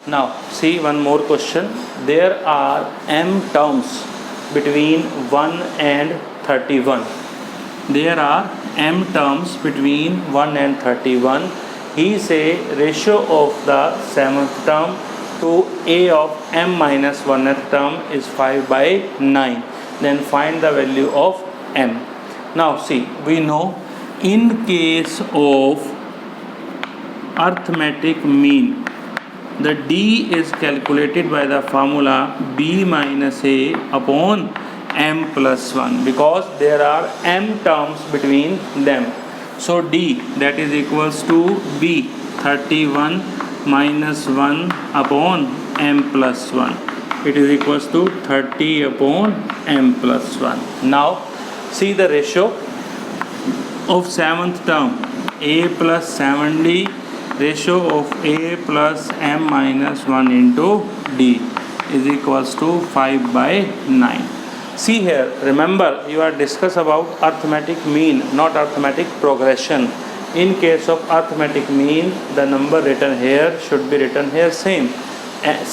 Now see one more question. There are m terms between 1 and 31. There are m terms between 1 and 31. He say ratio of the 7th term to a of m minus 1th term is 5/9. Then find the value of m. Now see, we know in case of arithmetic mean, the D is calculated by the formula B minus A upon M plus 1, because there are m terms between them. So D, that is equals to B 31 minus 1 upon M plus 1. It is equals to 30 upon M plus 1. Now see the ratio of 7th term, A plus 7D, ratio of A plus M minus 1 into D is equals to 5/9. See here, remember you are discuss about arithmetic mean, not arithmetic progression. In case of arithmetic mean, the number written here should be written here same.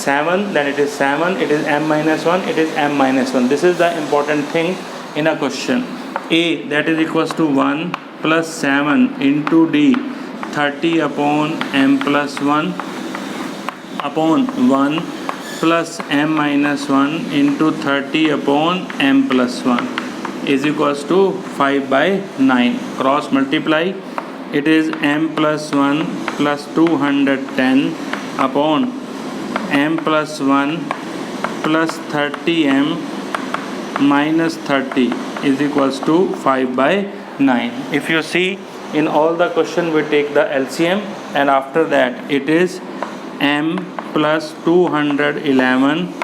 7, then it is 7, it is M minus 1, it is M minus 1. This is the important thing in a question. A, that is equals to 1 plus 7 into D, 30 upon m plus 1 upon 1 plus m minus 1 into 30 upon m plus 1 is equals to 5/9. Cross multiply, it is m plus 1 plus 210 upon m plus 1 plus 30m minus 30 is equals to 5/9. If you see, in all the question we take the LCM, and after that it is m plus 211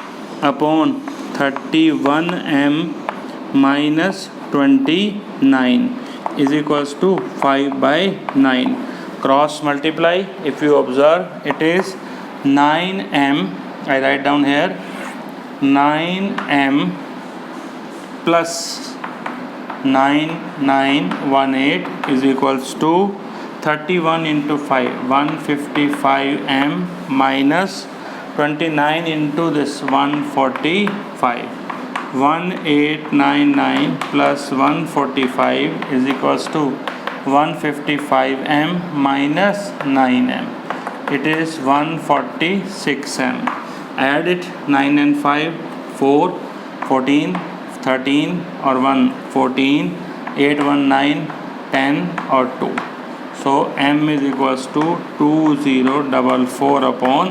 upon 31m minus 29 is equals to 5/9. Cross multiply, if you observe, it is 9m, I write down here 9m plus 9918 is equals to 31 into 5, 155m minus 29 into this 145. 1899 plus 145 is equals to 155m minus 9m. It is 146m. Add it, 9 and 5, 4, 14, 13 or 1, 14, 8, 1, 9, 10 or 2. So m is equals to 2044 upon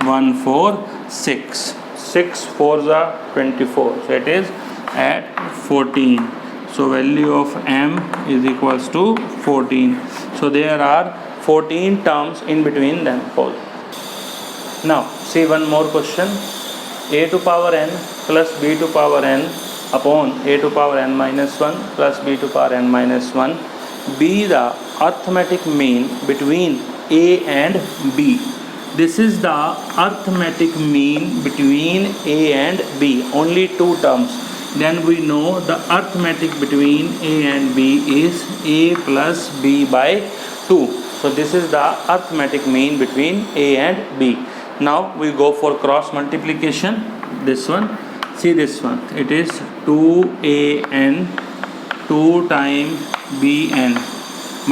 146. 6 4s are 24. So it is at 14. So value of m is equals to 14. So there are 14 terms in between them all. Now see one more question. A to power n plus b to power n upon a to power n minus 1 plus b to power n minus 1 be the arithmetic mean between a and b. This is the arithmetic mean between a and b, only two terms. Then we know the arithmetic between a and b is a plus b by 2. So this is the arithmetic mean between a and b. Now we go for cross multiplication. This one, see this one, it is 2an 2 times bn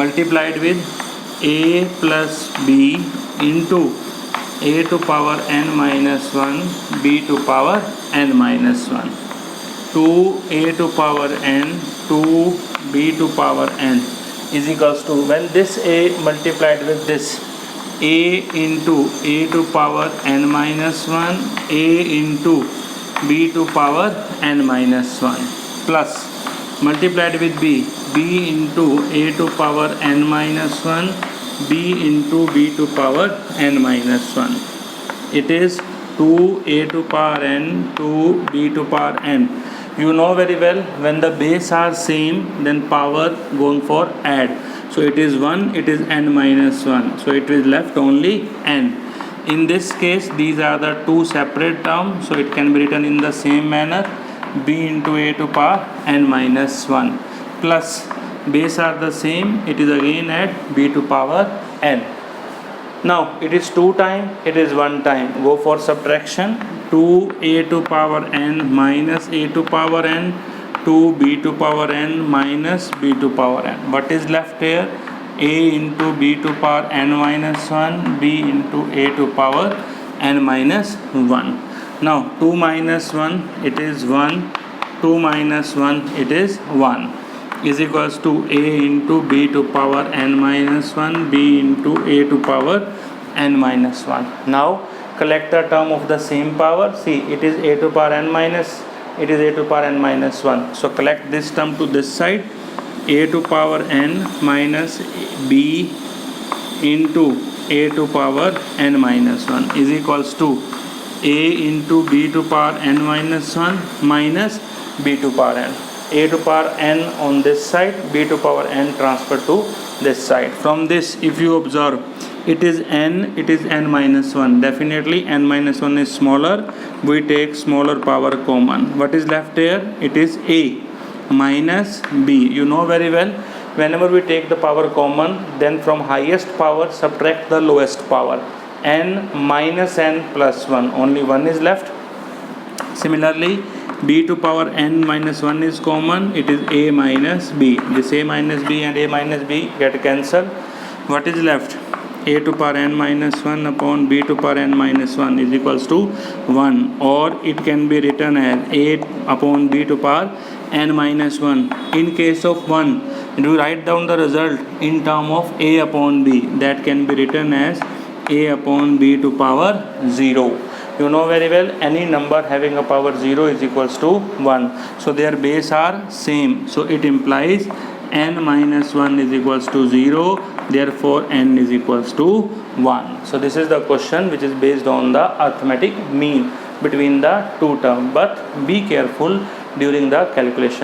multiplied with a plus b into a to power n minus 1 b to power n minus 1. 2a to power n 2 b to power n is equals to, when this a multiplied with this, a into a to power n minus 1 a into b to power n minus 1 plus multiplied with b, b into a to power n minus 1 b into b to power n minus 1. It is 2a to power n to b to power n. You know very well, when the base are same, then power going for add. So it is 1, it is n minus 1. So it is left only n. In this case, these are the two separate terms. So it can be written in the same manner. b into a to power n minus 1 plus base are the same, it is again at b to power n. Now it is 2 time, it is 1 time. Go for subtraction. 2a to power n minus a to power n, 2b to power n minus b to power n. What is left here? A into b to power n minus 1, b into a to power n minus 1. Now 2 minus 1, it is 1, 2 minus 1, it is 1, is equals to a into b to power n minus 1, b into a to power n minus 1. Now collect the term of the same power. See, it is a to power n minus, it is a to power n minus 1. So collect this term to this side. A to power n minus b into a to power n minus 1 is equals to a into b to power n minus 1 minus b to power n. A to power n on this side, b to power n transfer to this side. From this, if you observe, it is n minus 1. Definitely n minus 1 is smaller. We take smaller power common. What is left here? It is a minus b. You know very well, whenever we take the power common, then from highest power subtract the lowest power. N minus n plus 1, only 1 is left. Similarly, b to power n minus 1 is common, it is a minus b. This a minus b and a minus b get cancelled. What is left? A to power n minus 1 upon b to power n minus 1 is equals to 1, or it can be written as a upon b to power n minus 1. In case of 1, we write down the result in term of a upon b. That can be written as a upon b to power 0. You know very well, any number having a power 0 is equals to 1. So their base are same. So it implies n minus 1 is equals to 0. Therefore n is equals to 1. So this is the question which is based on the arithmetic mean between the two terms. But be careful during the calculation.